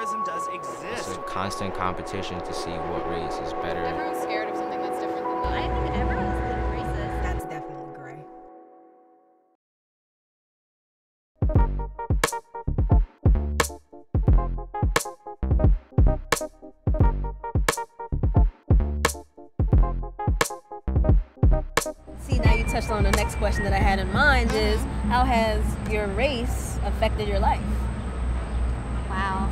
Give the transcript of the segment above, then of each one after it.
colorism does exist. It's a constant competition to see what race is better. Everyone's scared of something that's different than them. I think everyone's a little racist. That's definitely gray. See, now you touched on the next question that I had in mind is, how has your race affected your life? Wow.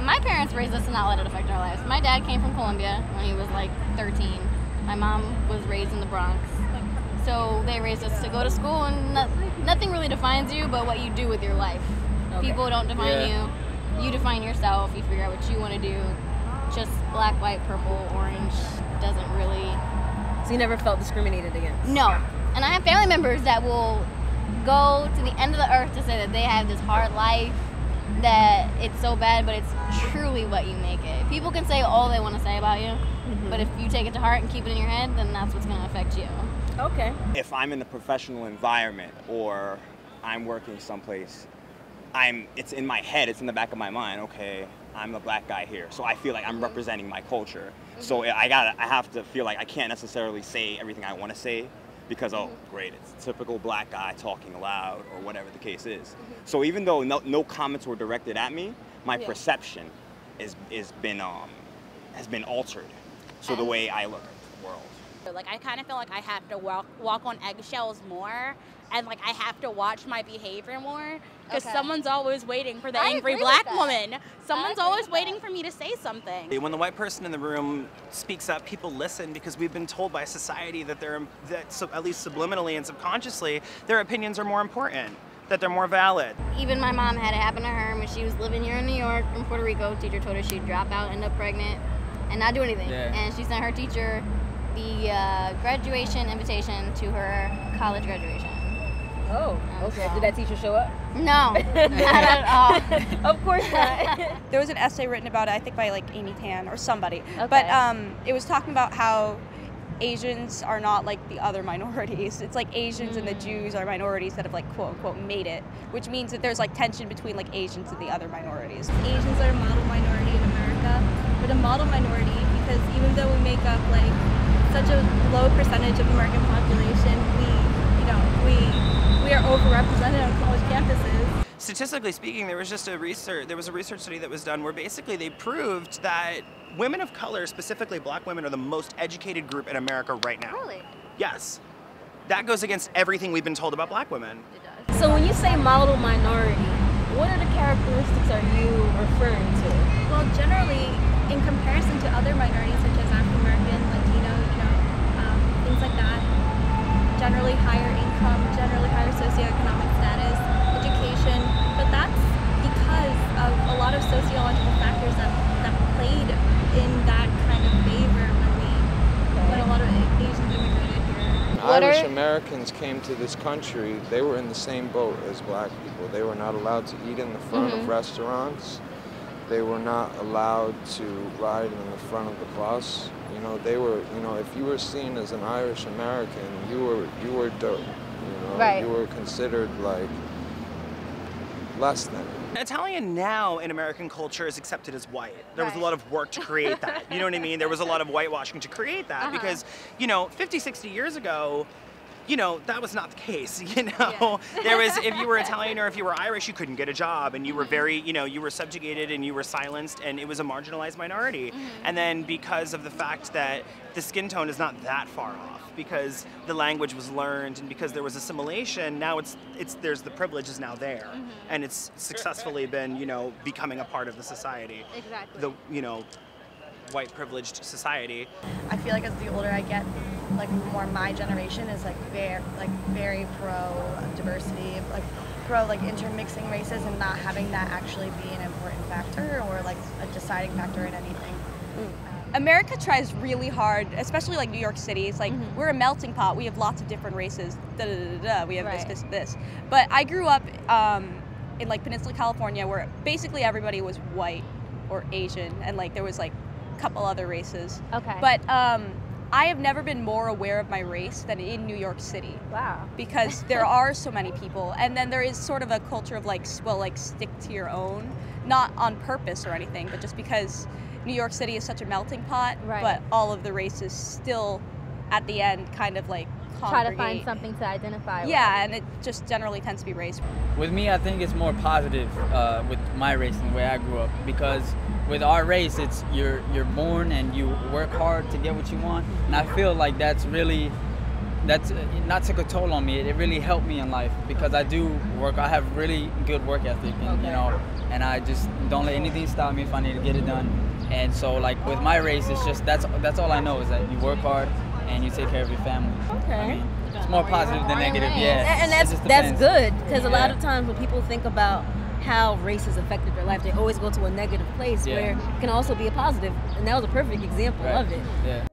My parents raised us to not let it affect our lives. My dad came from Colombia when he was like 13. My mom was raised in the Bronx. So they raised us to go to school, and nothing really defines you but what you do with your life. Okay. People don't define you. You define yourself. You figure out what you want to do. Just black, white, purple, orange doesn't really... So you never felt discriminated against? No. And I have family members that will go to the end of the earth to say that they have this hard life, that it's so bad, but it's truly what you make it. People can say all they want to say about you, but if you take it to heart and keep it in your head, then that's what's going to affect you. Okay. If I'm in a professional environment or I'm working someplace, it's in my head, it's in the back of my mind, okay, I'm a black guy here, so I feel like I'm representing my culture. So I have to feel like I can't necessarily say everything I want to say because, oh, great, it's a typical black guy talking loud or whatever the case is. So even though no comments were directed at me, my perception has been altered. So the way I look at the world. Like, I kind of feel like I have to walk on eggshells more, and like I have to watch my behavior more, because someone's always waiting for the angry black woman. Someone's always waiting for me to say something. When the white person in the room speaks up, people listen because we've been told by society that at least subliminally and subconsciously, their opinions are more important, that they're more valid. Even my mom had it happen to her when she was living here in New York from Puerto Rico. Teacher told her she'd drop out, end up pregnant, and not do anything. And she sent her teacher the graduation invitation to her college graduation. Oh, okay. Did that teacher show up? No, not at all. Of course not. There was an essay written about it, I think by like Amy Tan or somebody. Okay. But it was talking about how Asians are not like the other minorities. It's like Asians and the Jews are minorities that have like quote unquote made it, which means that there's like tension between like Asians and the other minorities. Asians are a model minority in America, but a model minority because even though we make up like such a low percentage of the American population, we are overrepresented on college campuses. Statistically speaking, there was a research study that was done where basically they proved that women of color, specifically black women, are the most educated group in America right now. Really? Yes. That goes against everything we've been told about black women. It does. So when you say model minority, what are the characteristics are you referring to? Well, generally, in comparison to other minorities such as African American, Latino, things like that, generally higher income, generally higher socioeconomic status, education, but that's because of a lot of sociological factors that played in that kind of favor when a lot of Asians immigrated here. Irish Americans came to this country, they were in the same boat as black people. They were not allowed to eat in the front of restaurants. They were not allowed to ride in the front of the bus. They were, if you were seen as an Irish American, you were dirt. You were considered like less than. Italian now in American culture is accepted as white. There was a lot of work to create that. You know what I mean? There was a lot of whitewashing to create that because, 50, 60 years ago, that was not the case, There was, if you were Italian or if you were Irish, you couldn't get a job, and you were very, you were subjugated and you were silenced, and it was a marginalized minority. And then because of the fact that the skin tone is not that far off, because the language was learned and because there was assimilation, now there's the privilege is now there, and it's successfully been, becoming a part of the society. Exactly. The, white privileged society. I feel like as the older I get, like more my generation is very pro diversity, pro intermixing races and not having that actually be an important factor or like a deciding factor in anything. America tries really hard, especially like New York City. It's like we're a melting pot. We have lots of different races. We have this. But I grew up in like Peninsula California, where basically everybody was white or Asian, and like there was like couple other races. Okay. But I have never been more aware of my race than in New York City. Wow. Because there are so many people, and then there is sort of a culture of like, well, like stick to your own. not on purpose or anything, but just because New York City is such a melting pot, but all of the races still, at the end, kind of like try to find something to identify with. Yeah, and it just generally tends to be race. With me, I think it's more positive with my race and the way I grew up, because with our race, it's you're born and you work hard to get what you want, and I feel like that's not took a toll on me. It really helped me in life because I do work. I have really good work ethic, and you know, and I just don't let anything stop me if I need to get it done. And so, like with my race, it's just that's all I know is that you work hard and you take care of your family. Okay. I mean, it's more positive than negative. Yeah. And that's good, because a lot of times when people think about how race has affected their life, they always go to a negative place where it can also be a positive, and that was a perfect example of it. Yeah.